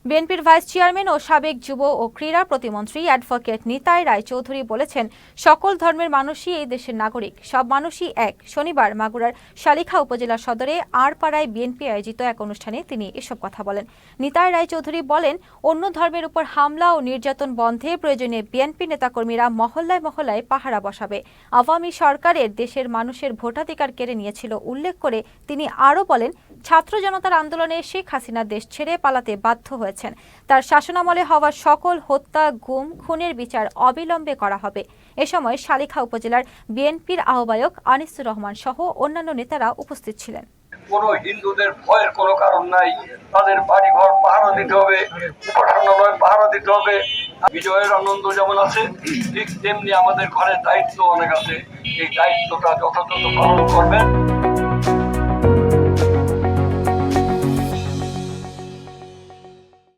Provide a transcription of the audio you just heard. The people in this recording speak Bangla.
বিএনপির ভাইস চেয়ারম্যান ও সাবেক যুব ও ক্রীড়া প্রতিমন্ত্রী অ্যাডভোকেট নিতাই রায়চৌধুরী বলেছেন, সকল ধর্মের মানুষই এই দেশের নাগরিক, সব মানুষই এক। শনিবার মাগুরার শালিখা উপজেলা সদরে আড়পাড়ায় বিএনপি আয়োজিত এক অনুষ্ঠানে তিনি এসব কথা বলেন। নিতাই রায়চৌধুরী বলেন, অন্য ধর্মের উপর হামলা ও নির্যাতন বন্ধে প্রয়োজনে বিএনপি নেতাকর্মীরা মহল্লায় মহল্লায় পাহারা বসাবে। আওয়ামী সরকারের দেশের মানুষের ভোটাধিকার কেড়ে নিয়েছিল উল্লেখ করে তিনি আরও বলেন, ছাত্র জনতার আন্দোলনে শেখ হাসিনা দেশ ছেড়ে পালাতে বাধ্য হয়েছেন। তার শাসনামলে হওয়া সকল হত্যা, গুম, খুনের বিচার অবিলম্বে করা হবে। এ সময় শালিখা উপজেলার বিএনপির আহ্বায়ক আনিসুর রহমান সহ অন্যান্য নেতারা উপস্থিত ছিলেন। কোনো হিন্দুদের ভয়ের কোনো কারণ নাই, তাদের বাড়িঘর পাহারা দিতে হবে, উপাসনালয় পাহারা দিতে হবে। বিজয়ের আনন্দ যেমন আছে, ঠিক তেমনি আমাদের ঘরের দায়িত্ব অনেক আছে। এই দায়িত্বটা যথাযথ পালন করবেন।